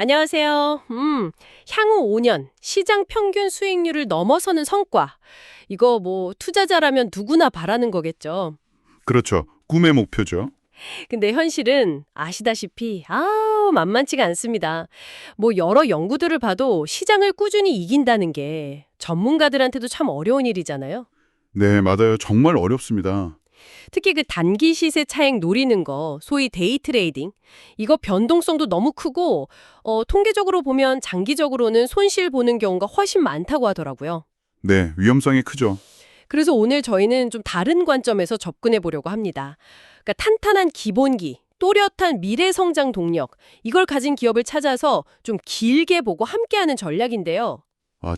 안녕하세요. 향후 5년 시장 평균 수익률을 넘어서는 성과. 이거 뭐 투자자라면 누구나 바라는 거겠죠. 그렇죠. 꿈의 목표죠. 근데 현실은 아시다시피 만만치가 않습니다. 뭐 여러 연구들을 봐도 시장을 꾸준히 이긴다는 게 전문가들한테도 참 어려운 일이잖아요. 네, 맞아요. 정말 어렵습니다. 특히 그 단기 시세 차익 노리는 거, 소위 데이 트레이딩, 이거 변동성도 너무 크고 통계적으로 보면 장기적으로는 손실 보는 경우가 훨씬 많다고 하더라고요. 네, 위험성이 크죠. 그래서 오늘 저희는 좀 다른 관점에서 접근해 보려고 합니다. 그러니까 탄탄한 기본기, 또렷한 미래 성장 동력, 이걸 가진 기업을 찾아서 좀 길게 보고 함께하는 전략인데요.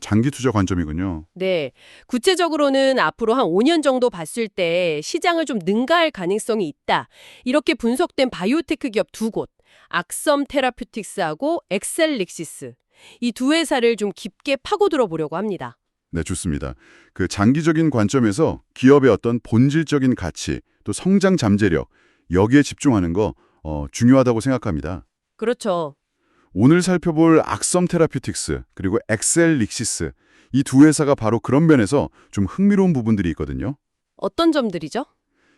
장기 투자 관점이군요. 네. 구체적으로는 앞으로 한 5년 정도 봤을 때 시장을 좀 능가할 가능성이 있다. 이렇게 분석된 바이오테크 기업 두 곳, 악섬 테라퓨틱스하고 엑셀릭시스. 이 두 회사를 좀 깊게 파고들어 보려고 합니다. 네, 좋습니다. 그 장기적인 관점에서 기업의 어떤 본질적인 가치, 또 성장 잠재력, 여기에 집중하는 거 중요하다고 생각합니다. 그렇죠. 오늘 살펴볼 악섬 테라퓨틱스, 그리고 엑셀릭시스, 이 두 회사가 바로 그런 면에서 좀 흥미로운 부분들이 있거든요. 어떤 점들이죠?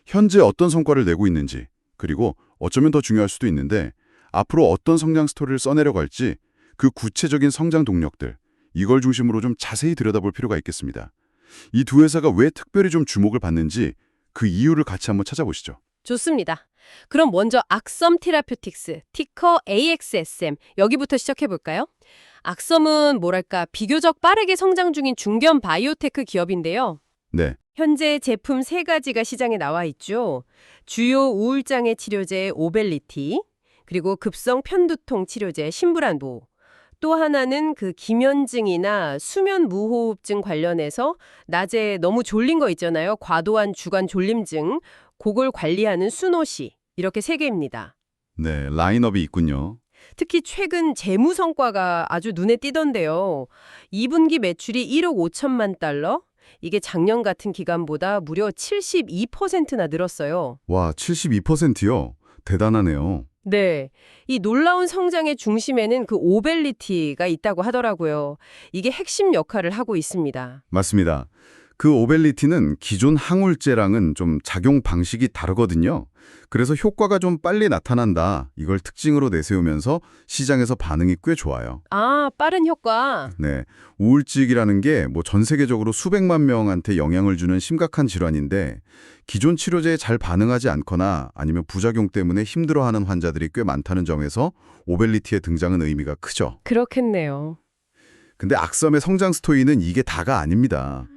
현재 어떤 성과를 내고 있는지, 그리고 어쩌면 더 중요할 수도 있는데 앞으로 어떤 성장 스토리를 써내려갈지 그 구체적인 성장 동력들, 이걸 중심으로 좀 자세히 들여다볼 필요가 있겠습니다. 이 두 회사가 왜 특별히 좀 주목을 받는지 그 이유를 같이 한번 찾아보시죠. 좋습니다. 그럼 먼저 악섬 테라퓨틱스, 티커 AXSM, 여기부터 시작해 볼까요? 악섬은 뭐랄까 비교적 빠르게 성장 중인 중견 바이오테크 기업인데요. 네, 현재 제품 세 가지가 시장에 나와 있죠. 주요 우울장애 치료제 오벨리티, 그리고 급성 편두통 치료제 심브란보. 또 하나는 그 기면증이나 수면 무호흡증 관련해서 낮에 너무 졸린 거 있잖아요. 과도한 주간 졸림증, 그걸 관리하는 수노시. 이렇게 세 개입니다. 네, 라인업이 있군요. 특히 최근 재무 성과가 아주 눈에 띄던데요. 2분기 매출이 1억 5천만 달러? 이게 작년 같은 기간보다 무려 72%나 늘었어요. 와, 72%요? 대단하네요. 네. 이 놀라운 성장의 중심에는 그 오벨리티가 있다고 하더라고요. 이게 핵심 역할을 하고 있습니다. 맞습니다. 그 오벨리티는 기존 항울제랑은 좀 작용 방식이 다르거든요. 그래서 효과가 좀 빨리 나타난다. 이걸 특징으로 내세우면서 시장에서 반응이 꽤 좋아요. 빠른 효과. 네, 우울증이라는 게 뭐 전 세계적으로 수백만 명한테 영향을 주는 심각한 질환인데 기존 치료제에 잘 반응하지 않거나 아니면 부작용 때문에 힘들어하는 환자들이 꽤 많다는 점에서 오벨리티의 등장은 의미가 크죠. 그렇겠네요. 근데 악섬의 성장 스토리는 이게 다가 아닙니다.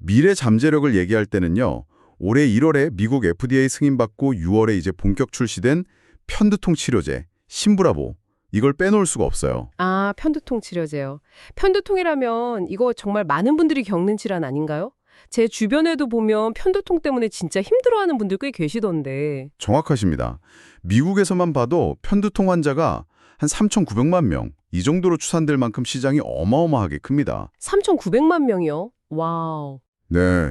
미래 잠재력을 얘기할 때는요. 올해 1월에 미국 FDA 승인받고 6월에 이제 본격 출시된 편두통 치료제 심브라보, 이걸 빼놓을 수가 없어요. 편두통 치료제요. 편두통이라면 이거 정말 많은 분들이 겪는 질환 아닌가요? 제 주변에도 보면 편두통 때문에 진짜 힘들어하는 분들 꽤 계시던데. 정확하십니다. 미국에서만 봐도 편두통 환자가 한 3,900만 명, 이 정도로 추산될 만큼 시장이 어마어마하게 큽니다. 3,900만 명이요? 와우. 네,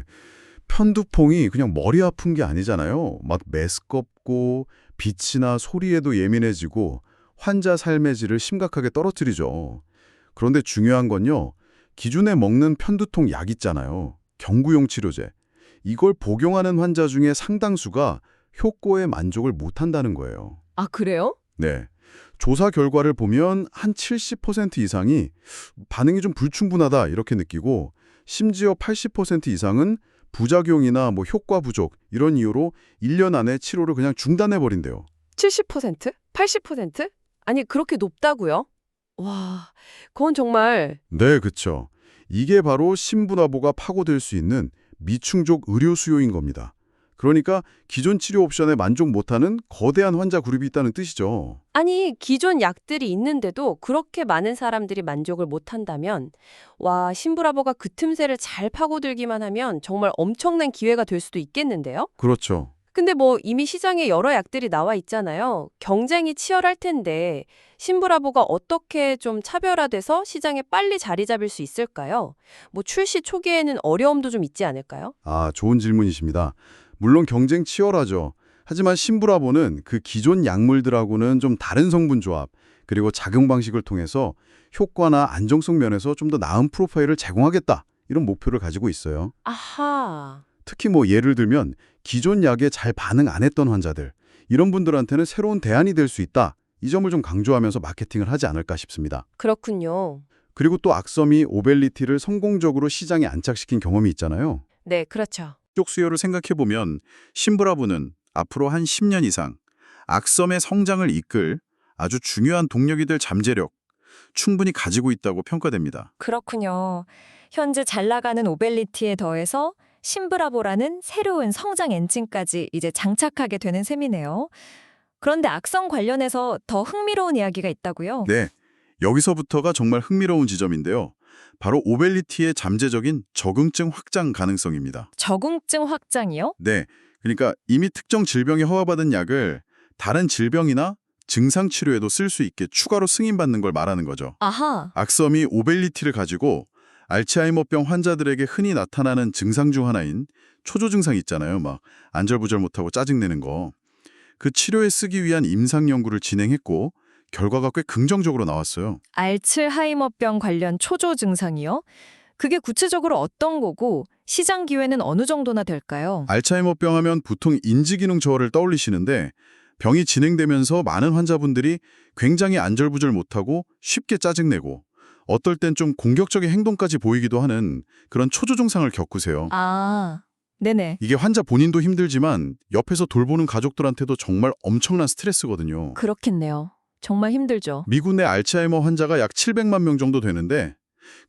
편두통이 그냥 머리 아픈 게 아니잖아요. 막 메스껍고 빛이나 소리에도 예민해지고 환자 삶의 질을 심각하게 떨어뜨리죠. 그런데 중요한 건요. 기존에 먹는 편두통 약 있잖아요. 경구용 치료제. 이걸 복용하는 환자 중에 상당수가 효과에 만족을 못한다는 거예요. 그래요? 네. 조사 결과를 보면 한 70% 이상이 반응이 좀 불충분하다 이렇게 느끼고 심지어 80% 이상은 부작용이나 뭐 효과 부족 이런 이유로 1년 안에 치료를 그냥 중단해버린대요. 70%? 80%? 아니, 그렇게 높다고요? 와, 그건 정말. 네, 그렇죠. 이게 바로 심부나보가 파고들 수 있는 미충족 의료 수요인 겁니다. 그러니까 기존 치료 옵션에 만족 못하는 거대한 환자 그룹이 있다는 뜻이죠. 아니, 기존 약들이 있는데도 그렇게 많은 사람들이 만족을 못한다면, 와, 심브라보가 그 틈새를 잘 파고들기만 하면 정말 엄청난 기회가 될 수도 있겠는데요? 그렇죠. 근데 뭐 이미 시장에 여러 약들이 나와 있잖아요. 경쟁이 치열할 텐데 심브라보가 어떻게 좀 차별화돼서 시장에 빨리 자리 잡을 수 있을까요? 뭐 출시 초기에는 어려움도 좀 있지 않을까요? 좋은 질문이십니다. 물론 경쟁 치열하죠. 하지만 심브라보는 그 기존 약물들하고는 좀 다른 성분 조합, 그리고 작용 방식을 통해서 효과나 안정성 면에서 좀 더 나은 프로파일을 제공하겠다. 이런 목표를 가지고 있어요. 아하. 특히 뭐 예를 들면 기존 약에 잘 반응 안 했던 환자들, 이런 분들한테는 새로운 대안이 될 수 있다. 이 점을 좀 강조하면서 마케팅을 하지 않을까 싶습니다. 그렇군요. 그리고 또 악섬이 오벨리티를 성공적으로 시장에 안착시킨 경험이 있잖아요. 네, 그렇죠. 쪽 수요를 생각해보면 심브라부는 앞으로 한 10년 이상 악섬의 성장을 이끌 아주 중요한 동력이 될 잠재력 충분히 가지고 있다고 평가됩니다. 그렇군요. 현재 잘 나가는 오벨리티에 더해서 심브라보라는 새로운 성장 엔진까지 이제 장착하게 되는 셈이네요. 그런데 악성 관련해서 더 흥미로운 이야기가 있다고요? 네, 여기서부터가 정말 흥미로운 지점인데요. 바로 오벨리티의 잠재적인 적응증 확장 가능성입니다. 적응증 확장이요? 네, 그러니까 이미 특정 질병에 허가받은 약을 다른 질병이나 증상 치료에도 쓸 수 있게 추가로 승인받는 걸 말하는 거죠. 아하, 악섬이 오벨리티를 가지고 알츠하이머병 환자들에게 흔히 나타나는 증상 중 하나인 초조 증상 있잖아요. 막 안절부절 못하고 짜증내는 거. 그 치료에 쓰기 위한 임상 연구를 진행했고 결과가 꽤 긍정적으로 나왔어요. 알츠하이머병 관련 초조 증상이요? 그게 구체적으로 어떤 거고 시장 기회는 어느 정도나 될까요? 알츠하이머병 하면 보통 인지기능 저하를 떠올리시는데 병이 진행되면서 많은 환자분들이 굉장히 안절부절 못하고 쉽게 짜증내고 어떨 땐 좀 공격적인 행동까지 보이기도 하는 그런 초조 증상을 겪으세요. 아, 네네. 이게 환자 본인도 힘들지만 옆에서 돌보는 가족들한테도 정말 엄청난 스트레스거든요. 그렇겠네요. 정말 힘들죠. 미국 내 알츠하이머 환자가 약 700만 명 정도 되는데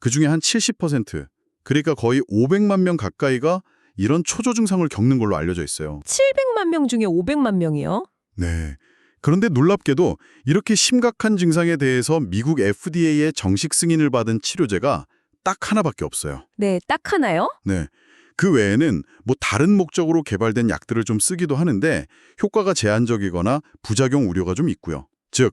그중에 한 70%, 그러니까 거의 500만 명 가까이가 이런 초조 증상을 겪는 걸로 알려져 있어요. 700만 명 중에 500만 명이요? 네. 그런데 놀랍게도 이렇게 심각한 증상에 대해서 미국 FDA의 정식 승인을 받은 치료제가 딱 하나밖에 없어요. 네, 딱 하나요? 네. 그 외에는 뭐 다른 목적으로 개발된 약들을 좀 쓰기도 하는데 효과가 제한적이거나 부작용 우려가 좀 있고요. 즉,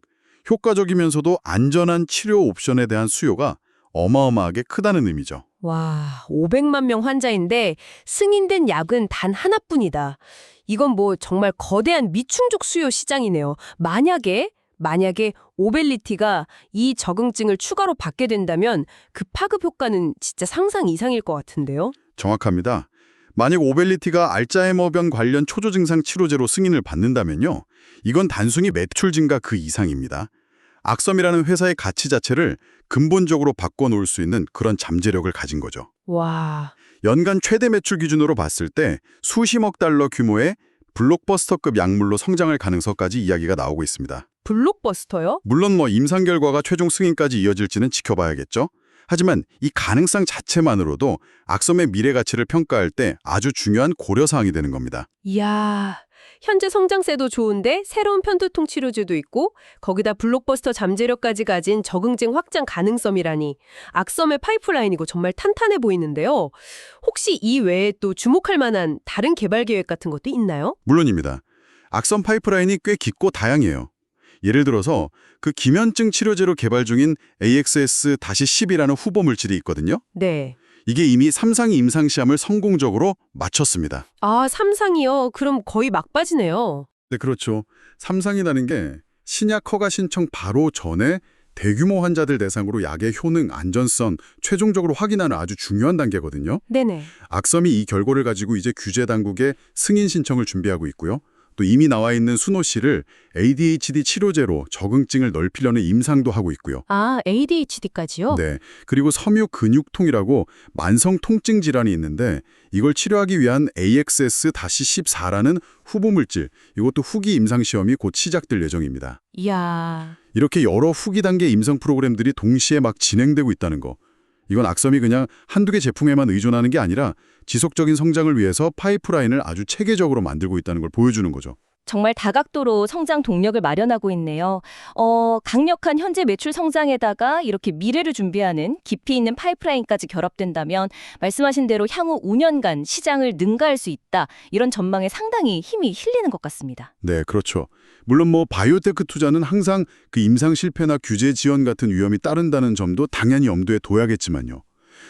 효과적이면서도 안전한 치료 옵션에 대한 수요가 어마어마하게 크다는 의미죠. 와, 500만 명 환자인데 승인된 약은 단 하나뿐이다. 이건 뭐 정말 거대한 미충족 수요 시장이네요. 만약에 오벨리티가 이 적응증을 추가로 받게 된다면 그 파급 효과는 진짜 상상 이상일 것 같은데요. 정확합니다. 만약 오벨리티가 알츠하이머병 관련 초조 증상 치료제로 승인을 받는다면요. 이건 단순히 매출 증가 그 이상입니다. 악섬이라는 회사의 가치 자체를 근본적으로 바꿔놓을 수 있는 그런 잠재력을 가진 거죠. 와, 연간 최대 매출 기준으로 봤을 때 수십억 달러 규모의 블록버스터급 약물로 성장할 가능성까지 이야기가 나오고 있습니다. 블록버스터요? 물론 뭐 임상 결과가 최종 승인까지 이어질지는 지켜봐야겠죠. 하지만 이 가능성 자체만으로도 악섬의 미래 가치를 평가할 때 아주 중요한 고려사항이 되는 겁니다. 이야, 현재 성장세도 좋은데 새로운 편두통 치료제도 있고 거기다 블록버스터 잠재력까지 가진 적응증 확장 가능성이라니 악섬의 파이프라인이고 정말 탄탄해 보이는데요. 혹시 이 외에 또 주목할 만한 다른 개발 계획 같은 것도 있나요? 물론입니다. 악섬 파이프라인이 꽤 깊고 다양해요. 예를 들어서 그 기면증 치료제로 개발 중인 AXS-10이라는 후보 물질이 있거든요. 네. 이게 이미 3상 임상 시험을 성공적으로 마쳤습니다. 아, 3상이요? 그럼 거의 막바지네요. 네, 그렇죠. 3상이라는 게 신약 허가 신청 바로 전에 대규모 환자들 대상으로 약의 효능, 안전성 최종적으로 확인하는 아주 중요한 단계거든요. 네네. 악섬이 이 결과를 가지고 이제 규제 당국에 승인 신청을 준비하고 있고요. 또 이미 나와 있는 수노씨를 ADHD 치료제로 적응증을 넓히려는 임상도 하고 있고요. 아, ADHD까지요? 네, 그리고 섬유 근육통이라고 만성 통증 질환이 있는데 이걸 치료하기 위한 AXS-14라는 후보 물질, 이것도 후기 임상 시험이 곧 시작될 예정입니다. 이야. 이렇게 여러 후기 단계 임상 프로그램들이 동시에 막 진행되고 있다는 거. 이건 악섬이 그냥 한두 개 제품에만 의존하는 게 아니라 지속적인 성장을 위해서 파이프라인을 아주 체계적으로 만들고 있다는 걸 보여주는 거죠. 정말 다각도로 성장 동력을 마련하고 있네요. 강력한 현재 매출 성장에다가 이렇게 미래를 준비하는 깊이 있는 파이프라인까지 결합된다면 말씀하신 대로 향후 5년간 시장을 능가할 수 있다. 이런 전망에 상당히 힘이 실리는 것 같습니다. 네, 그렇죠. 물론 뭐 바이오테크 투자는 항상 그 임상 실패나 규제 지연 같은 위험이 따른다는 점도 당연히 염두에 둬야겠지만요.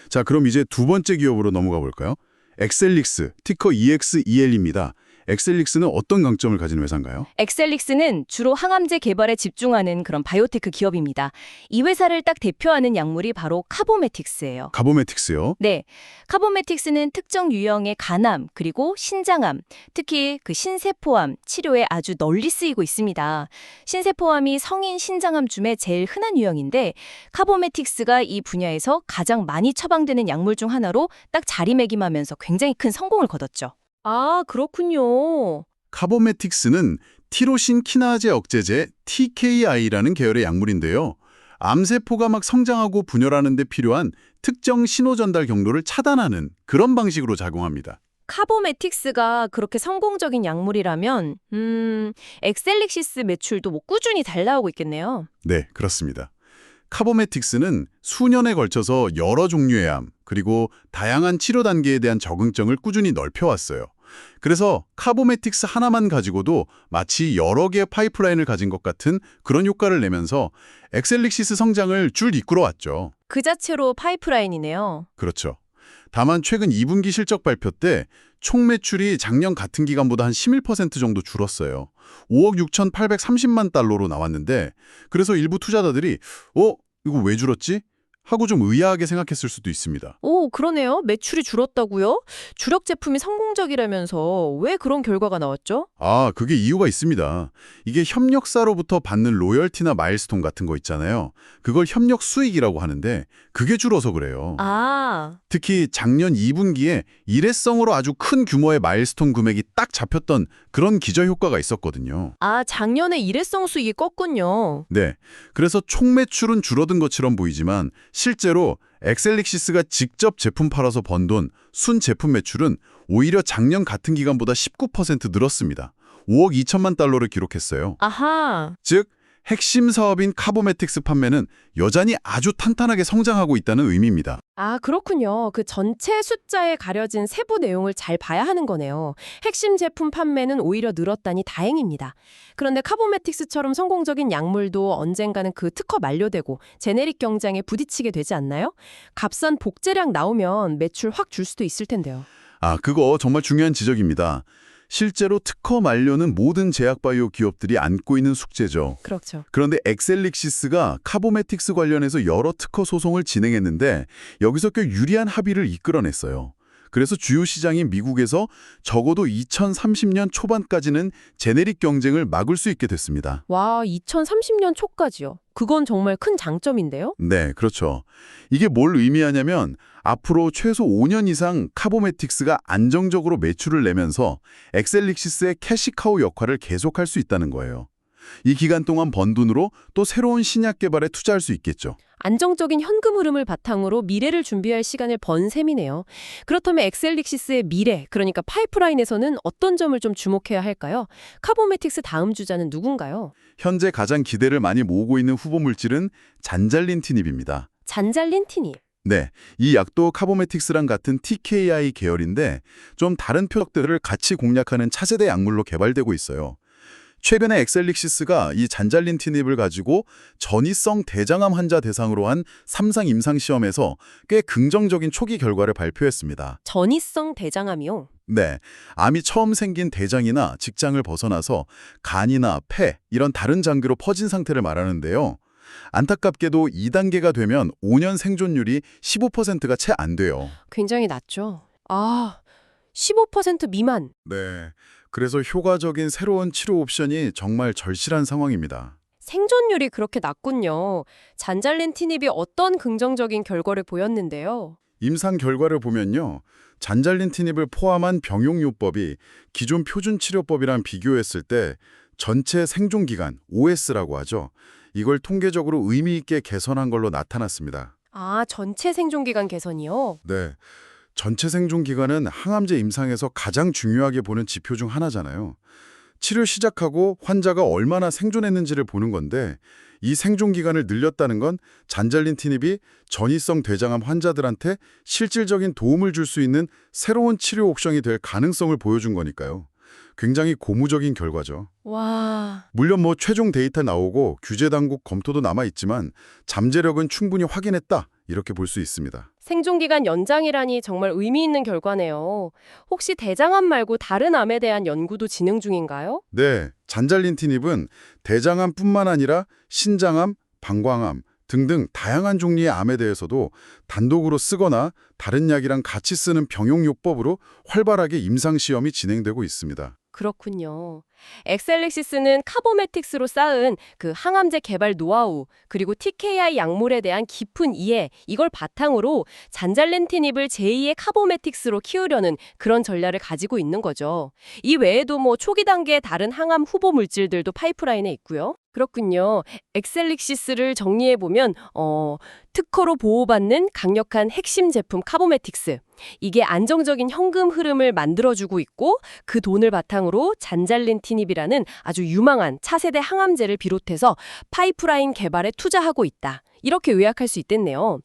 자, 그럼 이제 두 번째 기업으로 넘어가 볼까요? 엑셀릭스, 티커 EXEL입니다. 엑셀릭스는 어떤 강점을 가진 회사인가요? 엑셀릭스는 주로 항암제 개발에 집중하는 그런 바이오테크 기업입니다. 이 회사를 딱 대표하는 약물이 바로 카보메틱스예요. 카보메틱스요? 네, 카보메틱스는 특정 유형의 간암 그리고 신장암, 특히 그 신세포암 치료에 아주 널리 쓰이고 있습니다. 신세포암이 성인 신장암 중에 제일 흔한 유형인데 카보메틱스가 이 분야에서 가장 많이 처방되는 약물 중 하나로 딱 자리매김하면서 굉장히 큰 성공을 거뒀죠. 아, 그렇군요. 카보메틱스는 티로신 키나제 억제제 TKI라는 계열의 약물인데요. 암세포가 막 성장하고 분열하는 데 필요한 특정 신호 전달 경로를 차단하는 그런 방식으로 작용합니다. 카보메틱스가 그렇게 성공적인 약물이라면 엑셀릭시스 매출도 뭐 꾸준히 잘 나오고 있겠네요. 네, 그렇습니다. 카보메틱스는 수년에 걸쳐서 여러 종류의 암, 그리고 다양한 치료 단계에 대한 적응증을 꾸준히 넓혀왔어요. 그래서 카보메틱스 하나만 가지고도 마치 여러 개의 파이프라인을 가진 것 같은 그런 효과를 내면서 엑셀릭시스 성장을 줄 이끌어왔죠. 그 자체로 파이프라인이네요. 그렇죠. 다만 최근 2분기 실적 발표 때 총 매출이 작년 같은 기간보다 한 11% 정도 줄었어요. 5억 6,830만 달러로 나왔는데 그래서 일부 투자자들이 이거 왜 줄었지? 하고 좀 의아하게 생각했을 수도 있습니다. 오, 그러네요. 매출이 줄었다고요? 주력 제품이 성공적이라면서 왜 그런 결과가 나왔죠? 그게 이유가 있습니다. 이게 협력사로부터 받는 로열티나 마일스톤 같은 거 있잖아요. 그걸 협력 수익이라고 하는데 그게 줄어서 그래요. 특히 작년 2분기에 일회성으로 아주 큰 규모의 마일스톤 금액이 딱 잡혔던 그런 기저효과가 있었거든요. 작년에 일회성 수익이 껐군요. 네, 그래서 총 매출은 줄어든 것처럼 보이지만 실제로 엑셀릭시스가 직접 제품 팔아서 번 돈, 순 제품 매출은 오히려 작년 같은 기간보다 19% 늘었습니다. 5억 2천만 달러를 기록했어요. 아하. 즉, 핵심 사업인 카보메틱스 판매는 여전히 아주 탄탄하게 성장하고 있다는 의미입니다. 그렇군요. 그 전체 숫자에 가려진 세부 내용을 잘 봐야 하는 거네요. 핵심 제품 판매는 오히려 늘었다니 다행입니다. 그런데 카보메틱스처럼 성공적인 약물도 언젠가는 그 특허 만료되고 제네릭 경쟁에 부딪히게 되지 않나요? 값싼 복제량 나오면 매출 확 줄 수도 있을 텐데요. 그거 정말 중요한 지적입니다. 실제로 특허 만료는 모든 제약바이오 기업들이 안고 있는 숙제죠. 그렇죠. 그런데 엑셀릭시스가 카보메틱스 관련해서 여러 특허 소송을 진행했는데 여기서 꽤 유리한 합의를 이끌어냈어요. 그래서 주요 시장인 미국에서 적어도 2030년 초반까지는 제네릭 경쟁을 막을 수 있게 됐습니다. 와, 2030년 초까지요. 그건 정말 큰 장점인데요? 네, 그렇죠. 이게 뭘 의미하냐면 앞으로 최소 5년 이상 카보메틱스가 안정적으로 매출을 내면서 엑셀릭시스의 캐시카우 역할을 계속할 수 있다는 거예요. 이 기간 동안 번 돈으로 또 새로운 신약 개발에 투자할 수 있겠죠. 안정적인 현금 흐름을 바탕으로 미래를 준비할 시간을 번 셈이네요. 그렇다면 엑셀릭시스의 미래, 그러니까 파이프라인에서는 어떤 점을 좀 주목해야 할까요? 카보메틱스 다음 주자는 누군가요? 현재 가장 기대를 많이 모으고 있는 후보 물질은 잔잘린티닙입니다. 잔잘린티닙. 네, 이 약도 카보메틱스랑 같은 TKI 계열인데 좀 다른 표적들을 같이 공략하는 차세대 약물로 개발되고 있어요. 최근에 엑셀릭시스가 이 잔잘린티닙을 가지고 전이성 대장암 환자 대상으로 한 3상 임상시험에서 꽤 긍정적인 초기 결과를 발표했습니다. 전이성 대장암이요? 네, 암이 처음 생긴 대장이나 직장을 벗어나서 간이나 폐 이런 다른 장기로 퍼진 상태를 말하는데요. 안타깝게도 2단계가 되면 5년 생존율이 15%가 채 안 돼요. 굉장히 낮죠. 15% 미만. 네, 그래서 효과적인 새로운 치료 옵션이 정말 절실한 상황입니다. 생존율이 그렇게 낮군요. 잔잘린티닙이 어떤 긍정적인 결과를 보였는데요. 임상 결과를 보면요. 잔잘린티닙을 포함한 병용요법이 기존 표준 치료법이랑 비교했을 때 전체 생존 기간, OS라고 하죠. 이걸 통계적으로 의미 있게 개선한 걸로 나타났습니다. 전체 생존기간 개선이요? 네. 전체 생존 기간은 항암제 임상에서 가장 중요하게 보는 지표 중 하나잖아요. 치료 시작하고 환자가 얼마나 생존했는지를 보는 건데 이 생존 기간을 늘렸다는 건 잔잘린티닙이 전이성 대장암 환자들한테 실질적인 도움을 줄 수 있는 새로운 치료 옵션이 될 가능성을 보여준 거니까요. 굉장히 고무적인 결과죠. 와, 물론 최종 데이터 나오고 규제 당국 검토도 남아있지만 잠재력은 충분히 확인했다 이렇게 볼 수 있습니다. 생존기간 연장이라니 정말 의미 있는 결과네요. 혹시 대장암 말고 다른 암에 대한 연구도 진행 중인가요? 네, 잔잘린티닙은 대장암뿐만 아니라 신장암, 방광암 등등 다양한 종류의 암에 대해서도 단독으로 쓰거나 다른 약이랑 같이 쓰는 병용요법으로 활발하게 임상시험이 진행되고 있습니다. 그렇군요. 엑셀릭시스는 카보메틱스로 쌓은 그 항암제 개발 노하우, 그리고 TKI 약물에 대한 깊은 이해, 이걸 바탕으로 잔잘렌티닙을 제2의 카보메틱스로 키우려는 그런 전략을 가지고 있는 거죠. 이 외에도 뭐 초기 단계의 다른 항암 후보 물질들도 파이프라인에 있고요. 그렇군요. 엑셀릭시스를 정리해보면 특허로 보호받는 강력한 핵심 제품 카보메틱스. 이게 안정적인 현금 흐름을 만들어주고 있고 그 돈을 바탕으로 잔잘렌티닙이라는 아주 유망한 차세대 항암제를 비롯해서 파이프라인 개발에 투자하고 있다. 이렇게 요약할 수 있겠네요.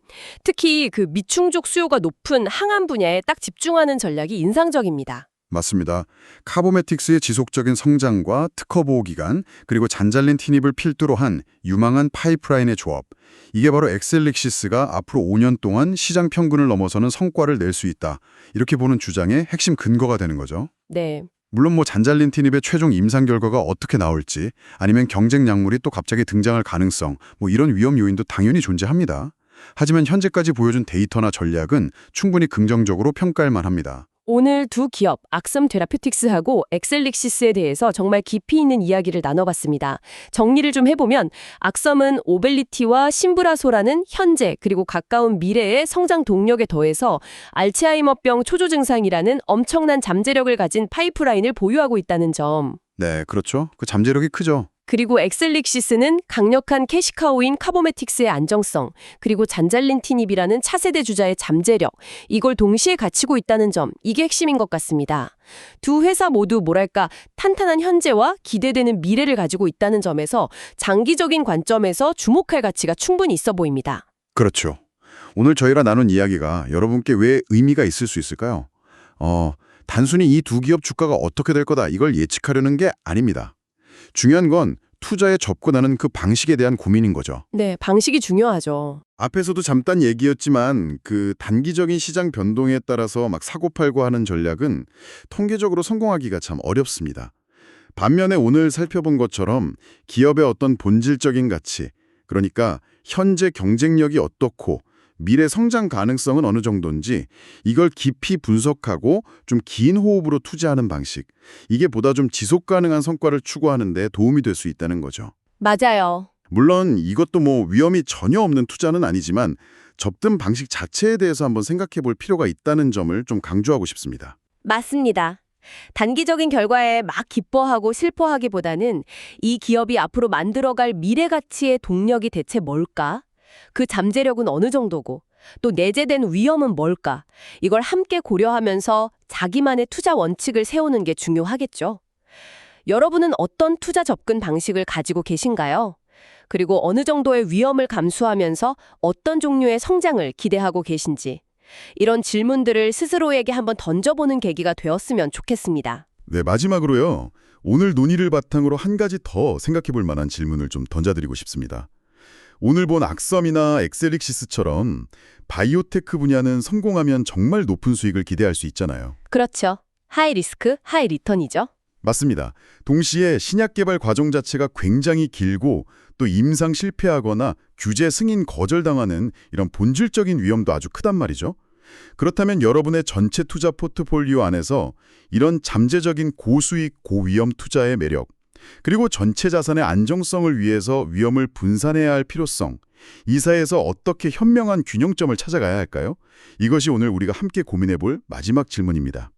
특히 그 미충족 수요가 높은 항암 분야에 딱 집중하는 전략이 인상적입니다. 맞습니다. 카보메틱스의 지속적인 성장과 특허 보호 기간, 그리고 잔잘렌티닙을 필두로 한 유망한 파이프라인의 조합. 이게 바로 엑셀릭시스가 앞으로 5년 동안 시장 평균을 넘어서는 성과를 낼 수 있다. 이렇게 보는 주장의 핵심 근거가 되는 거죠. 네. 물론 뭐 잔잘렌티닙의 최종 임상 결과가 어떻게 나올지, 아니면 경쟁 약물이 또 갑자기 등장할 가능성, 뭐 이런 위험 요인도 당연히 존재합니다. 하지만 현재까지 보여준 데이터나 전략은 충분히 긍정적으로 평가할 만합니다. 오늘 두 기업 악섬 테라퓨틱스하고 엑셀릭시스에 대해서 정말 깊이 있는 이야기를 나눠봤습니다. 정리를 좀 해보면 악섬은 오벨리티와 심브라소라는 현재 그리고 가까운 미래의 성장 동력에 더해서 알츠하이머병 초조 증상이라는 엄청난 잠재력을 가진 파이프라인을 보유하고 있다는 점. 네, 그렇죠. 그 잠재력이 크죠. 그리고 엑셀릭시스는 강력한 캐시카우인 카보메틱스의 안정성, 그리고 잔잘렌티닙이라는 차세대 주자의 잠재력, 이걸 동시에 갖추고 있다는 점, 이게 핵심인 것 같습니다. 두 회사 모두 뭐랄까 탄탄한 현재와 기대되는 미래를 가지고 있다는 점에서 장기적인 관점에서 주목할 가치가 충분히 있어 보입니다. 그렇죠. 오늘 저희가 나눈 이야기가 여러분께 왜 의미가 있을 수 있을까요? 단순히 이 두 기업 주가가 어떻게 될 거다 이걸 예측하려는 게 아닙니다. 중요한 건 투자에 접근하는 그 방식에 대한 고민인 거죠. 네, 방식이 중요하죠. 앞에서도 잠깐 얘기했지만 그 단기적인 시장 변동에 따라서 막 사고팔고 하는 전략은 통계적으로 성공하기가 참 어렵습니다. 반면에 오늘 살펴본 것처럼 기업의 어떤 본질적인 가치, 그러니까 현재 경쟁력이 어떻고 미래 성장 가능성은 어느 정도인지 이걸 깊이 분석하고 좀 긴 호흡으로 투자하는 방식, 이게 보다 좀 지속 가능한 성과를 추구하는 데 도움이 될 수 있다는 거죠. 맞아요. 물론 이것도 뭐 위험이 전혀 없는 투자는 아니지만 접근 방식 자체에 대해서 한번 생각해 볼 필요가 있다는 점을 좀 강조하고 싶습니다. 맞습니다. 단기적인 결과에 막 기뻐하고 슬퍼하기보다는 이 기업이 앞으로 만들어갈 미래 가치의 동력이 대체 뭘까? 그 잠재력은 어느 정도고 또 내재된 위험은 뭘까? 이걸 함께 고려하면서 자기만의 투자 원칙을 세우는 게 중요하겠죠. 여러분은 어떤 투자 접근 방식을 가지고 계신가요? 그리고 어느 정도의 위험을 감수하면서 어떤 종류의 성장을 기대하고 계신지 이런 질문들을 스스로에게 한번 던져보는 계기가 되었으면 좋겠습니다. 네, 마지막으로요. 오늘 논의를 바탕으로 한 가지 더 생각해 볼 만한 질문을 좀 던져드리고 싶습니다. 오늘 본 악섬이나 엑셀릭시스처럼 바이오테크 분야는 성공하면 정말 높은 수익을 기대할 수 있잖아요. 그렇죠. 하이 리스크, 하이 리턴이죠. 맞습니다. 동시에 신약 개발 과정 자체가 굉장히 길고 또 임상 실패하거나 규제 승인 거절당하는 이런 본질적인 위험도 아주 크단 말이죠. 그렇다면 여러분의 전체 투자 포트폴리오 안에서 이런 잠재적인 고수익, 고위험 투자의 매력, 그리고 전체 자산의 안정성을 위해서 위험을 분산해야 할 필요성, 이 사이에서 어떻게 현명한 균형점을 찾아가야 할까요? 이것이 오늘 우리가 함께 고민해 볼 마지막 질문입니다.